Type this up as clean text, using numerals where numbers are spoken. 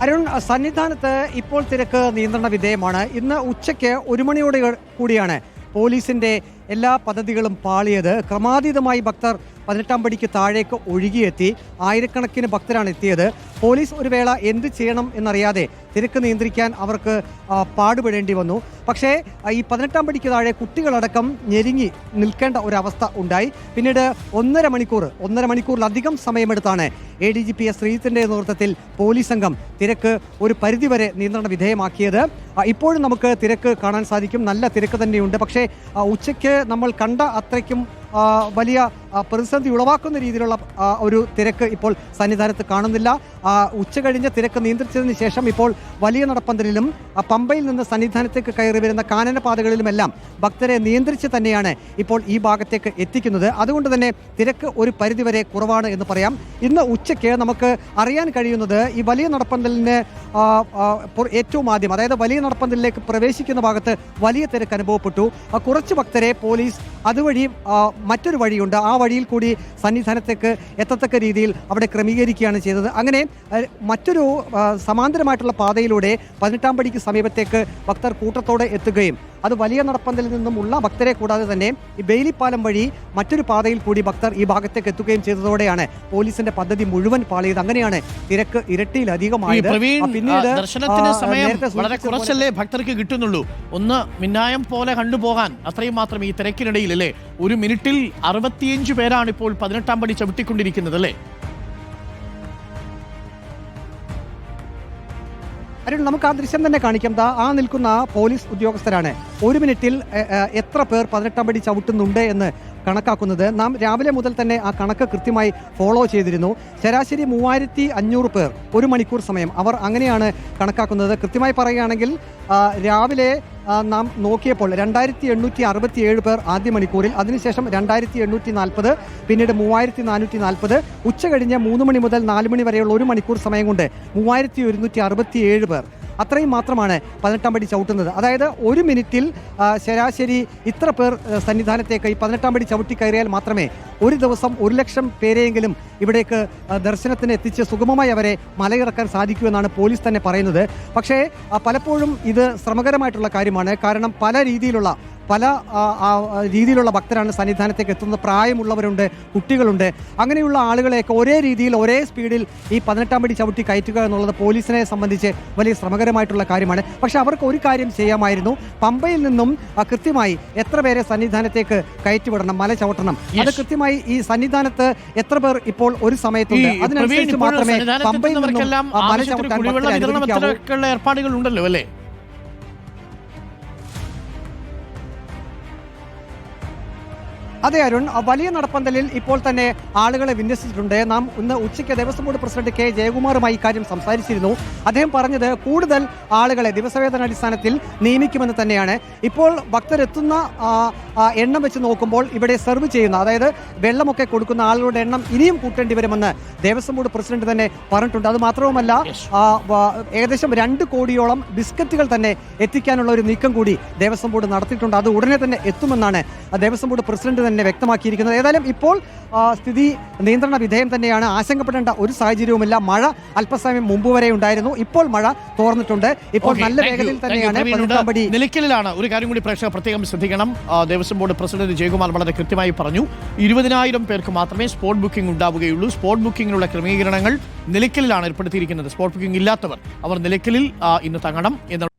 അരുൺ, സന്നിധാനത്ത് ഇപ്പോൾ തിരക്ക് നിയന്ത്രണ വിധേയമാണ്. ഇന്ന് ഉച്ചയ്ക്ക് 1 മണിയോട് കൂടിയാണ് പോലീസിന്റെ എല്ലാ പദ്ധതികളും പാളിയത്. ക്രമാതീതമായി ഭക്തർ 18-ാം പടിക്ക് താഴേക്ക് ഒഴുകിയെത്തി. ആയിരക്കണക്കിന് ഭക്തരാണ് എത്തിയത്. പോലീസ് ഒരു വേള എന്ത് ചെയ്യണം എന്നറിയാതെ തിരക്ക് നിയന്ത്രിക്കാൻ അവർക്ക് പാടുപെടേണ്ടി വന്നു. പക്ഷേ ഈ 18-ാം പടിക്ക് താഴെ കുട്ടികളടക്കം ഞെരുങ്ങി നിൽക്കേണ്ട ഒരവസ്ഥ ഉണ്ടായി. പിന്നീട് 1.5 മണിക്കൂറിലധികം സമയമെടുത്താണ് ADGP ശ്രീജിത്തിന്റെ നേതൃത്വത്തിൽ പോലീസ് സംഘം തിരക്ക് ഒരു പരിധിവരെ നിയന്ത്രണ വിധേയമാക്കിയത്. ഇപ്പോഴും നമുക്ക് തിരക്ക് കാണാൻ സാധിക്കും. നല്ല തിരക്ക് തന്നെയുണ്ട്. പക്ഷേ ഉച്ചയ്ക്ക് നമ്മൾ കണ്ട അത്രയ്ക്കും വലിയ പ്രതിസന്ധി ഉളവാക്കുന്ന രീതിയിലുള്ള ഒരു തിരക്ക് ഇപ്പോൾ സന്നിധാനത്ത് കാണുന്നില്ല. ഉച്ച കഴിഞ്ഞ തിരക്ക് നിയന്ത്രിച്ചതിന് ശേഷം ഇപ്പോൾ വലിയ നടപ്പന്തലിലും പമ്പയിൽ നിന്ന് സന്നിധാനത്തേക്ക് കയറി വരുന്ന കാനനപാതകളിലുമെല്ലാം ഭക്തരെ നിയന്ത്രിച്ച് തന്നെയാണ് ഇപ്പോൾ ഈ ഭാഗത്തേക്ക് എത്തിക്കുന്നത്. അതുകൊണ്ട് തന്നെ തിരക്ക് ഒരു പരിധിവരെ കുറവാണ് എന്ന് പറയാം. ഇന്ന് ഉച്ചയ്ക്ക് നമുക്ക് അറിയാൻ കഴിയുന്നത് ഈ വലിയ നടപ്പന്തലിന് ഏറ്റവും ആദ്യം, അതായത് വലിയ നടപ്പന്തലിലേക്ക് പ്രവേശിക്കുന്ന ഭാഗത്ത് വലിയ തിരക്ക് അനുഭവപ്പെട്ടു. കുറച്ച് ഭക്തരെ പോലീസ് അതുവഴി മറ്റൊരു വഴിയുണ്ട്, ആ വഴിയിൽ കൂടി സന്നിധാനത്തേക്ക് എത്തത്തക്ക രീതിയിൽ അവിടെ ക്രമീകരിക്കുകയാണ് ചെയ്തത്. അങ്ങനെ മറ്റൊരു സമാന്തരമായിട്ടുള്ള പാതയിലൂടെ 18-ാം പടിക്ക് സമീപത്തേക്ക് ഭക്തർ കൂട്ടത്തോടെ എത്തുകയും അത് വലിയ നടപ്പന്തലിൽ നിന്നുമുള്ള ഭക്തരെ കൂടാതെ തന്നെ ഈ ബെയിലിപ്പാലം വഴി മറ്റൊരു പാതയിൽ കൂടി ഭക്തർ ഈ ഭാഗത്തേക്ക് എത്തുകയും ചെയ്തതോടെയാണ് പോലീസിന്റെ പദ്ധതി മുഴുവൻ പാളിയത്. അങ്ങനെയാണ് തിരക്ക് ഇരട്ടിയിലധികമായത്. പിന്നീട് ദർശനത്തിന് സമയം വളരെ കുറച്ചല്ലേ ഭക്തർക്ക് കിട്ടുന്നുള്ളൂ. ഒന്ന് മിന്നായം പോലെ കണ്ടുപോകാൻ അത്രയും മാത്രം ഈ തിരക്കിനിടയിൽ അല്ലേ. 1 മിനിറ്റിൽ 65 പേരാണ് ഇപ്പോൾ 18-ാം പടി ചവിട്ടിക്കൊണ്ടിരിക്കുന്നത് അല്ലേ. അരുൺ, നമുക്ക് ആ ദൃശ്യം തന്നെ കാണിക്കാം. ആ നിൽക്കുന്ന പോലീസ് ഉദ്യോഗസ്ഥരാണ് 1 മിനിറ്റിൽ എത്ര പേർ 18-ാം പടി ചവിട്ടുന്നുണ്ട് എന്ന് കണക്കാക്കുന്നത്. നാം രാവിലെ മുതൽ തന്നെ ആ കണക്ക് കൃത്യമായി ഫോളോ ചെയ്തിരുന്നു. ശരാശരി 3500 പേർ 1 മണിക്കൂർ സമയം, അവർ അങ്ങനെയാണ് കണക്കാക്കുന്നത്. കൃത്യമായി പറയുകയാണെങ്കിൽ രാവിലെ നാം നോക്കിയപ്പോൾ 2867 പേർ ആദ്യ മണിക്കൂറിൽ, അതിനുശേഷം 2840, പിന്നീട് 3440. ഉച്ച കഴിഞ്ഞ് 3 മണി മുതൽ 4 മണി വരെയുള്ള 1 മണിക്കൂർ സമയം കൊണ്ട് 3167 പേർ. അത്രയും മാത്രമാണ് 18-ാം പടി ചവിട്ടുന്നത്. അതായത് 1 മിനിറ്റിൽ ശരാശരി ഇത്ര പേർ സന്നിധാനത്തേക്ക് ഈ 18-ാം പടി ചവിട്ടി കയറിയാൽ മാത്രമേ ഒരു ദിവസം 1 ലക്ഷം പേരെയെങ്കിലും ഇവിടേക്ക് ദർശനത്തിന് എത്തിച്ച് സുഗമമായി അവരെ മലയിറക്കാൻ സാധിക്കൂ എന്നാണ് പോലീസ് തന്നെ പറയുന്നത്. പക്ഷേ പലപ്പോഴും ഇത് ശ്രമകരമായിട്ടുള്ള കാര്യമാണ്. കാരണം പല രീതിയിലുള്ള ഭക്തരാണ് സന്നിധാനത്തേക്ക് എത്തുന്നത്. പ്രായമുള്ളവരുണ്ട്, കുട്ടികളുണ്ട്. അങ്ങനെയുള്ള ആളുകളെയൊക്കെ ഒരേ രീതിയിൽ ഒരേ സ്പീഡിൽ ഈ 18-ാം പടി ചവിട്ടി കയറ്റുക എന്നുള്ളത് പോലീസിനെ സംബന്ധിച്ച് വലിയ ശ്രമകരമായിട്ടുള്ള കാര്യമാണ്. പക്ഷെ അവർക്ക് ഒരു കാര്യം ചെയ്യാമായിരുന്നു. പമ്പയിൽ നിന്നും കൃത്യമായി എത്ര പേരെ സന്നിധാനത്തേക്ക് കയറ്റിവിടണം, മല ചവിട്ടണം, അത് കൃത്യമായി ഈ സന്നിധാനത്ത് എത്ര പേർ ഇപ്പോൾ ഒരു സമയത്തുണ്ട്, അതിനനുസരിച്ച് മാത്രമേ പമ്പയിൽ നിന്നും മല ചവിട്ടാൻ ഏർപ്പാടുകൾ ഉണ്ടല്ലോ അല്ലേ. അതെ അരുൺ, വലിയ നടപ്പന്തലിൽ ഇപ്പോൾ തന്നെ ആളുകളെ വിന്യസിച്ചിട്ടുണ്ട്. നാം ഇന്ന് ഉച്ചയ്ക്ക് ദേവസ്വം ബോർഡ് പ്രസിഡന്റ് K. ജയകുമാറുമായി ഇക്കാര്യം സംസാരിച്ചിരുന്നു. അദ്ദേഹം പറഞ്ഞത് കൂടുതൽ ആളുകളെ ദിവസവേതന അടിസ്ഥാനത്തിൽ നിയമിക്കുമെന്ന് തന്നെയാണ്. ഇപ്പോൾ ഭക്തരെത്തുന്ന എണ്ണം വെച്ച് നോക്കുമ്പോൾ ഇവിടെ സെർവ് ചെയ്യുന്ന, അതായത് വെള്ളമൊക്കെ കൊടുക്കുന്ന ആളുകളുടെ എണ്ണം ഇനിയും കൂട്ടേണ്ടി വരുമെന്ന് ദേവസ്വം ബോർഡ് പ്രസിഡന്റ് തന്നെ പറഞ്ഞിട്ടുണ്ട്. അത് മാത്രവുമല്ല, ഏകദേശം 2 കോടിയോളം ബിസ്ക്കറ്റുകൾ തന്നെ എത്തിക്കാനുള്ള ഒരു നീക്കം കൂടി ദേവസ്വം ബോർഡ് നടത്തിയിട്ടുണ്ട്. അത് ഉടനെ തന്നെ എത്തുമെന്നാണ് ദേവസ്വം ബോർഡ് പ്രസിഡന്റ് തന്നെ വ്യക്തമാക്കിയിരിക്കുന്നത്. ഏതായാലും ഇപ്പോൾ സ്ഥിതി നിയന്ത്രണ വിധേയം തന്നെയാണ്. ആശങ്കപ്പെടേണ്ട ഒരു സാഹചര്യവുമില്ല. മഴ അല്പസമയം മുമ്പ് വരെ ഉണ്ടായിരുന്നു. ഇപ്പോൾ മഴ തോർന്നിട്ടുണ്ട്. ഇപ്പോൾ നല്ല വേഗതയിൽ തന്നെയാണ് 18-ാം പടി നിലയ്ക്കലിലാണ്. ഒരു കാര്യം കൂടി പ്രേക്ഷകർ പ്രത്യേകം ശ്രദ്ധിക്കണം. ദേവസ്വം ബോർഡ് പ്രസിഡന്റ് ജയകുമാർ വളരെ കൃത്യമായി പറഞ്ഞു, 20,000 പേർക്ക് മാത്രമേ സ്പോട്ട് ബുക്കിംഗ് ഉണ്ടാവുകയുള്ളൂ. സ്പോട്ട് ബുക്കിംഗിനുള്ള ക്രമീകരണങ്ങൾ നിലയ്ക്കലിലാണ് ഏർപ്പെടുത്തിയിരിക്കുന്നത്. സ്പോട്ട് ബുക്കിംഗ് ഇല്ലാത്തവർ അവർ നിലയ്ക്കലിൽ ഇന്ന് തങ്ങണം എന്നുള്ള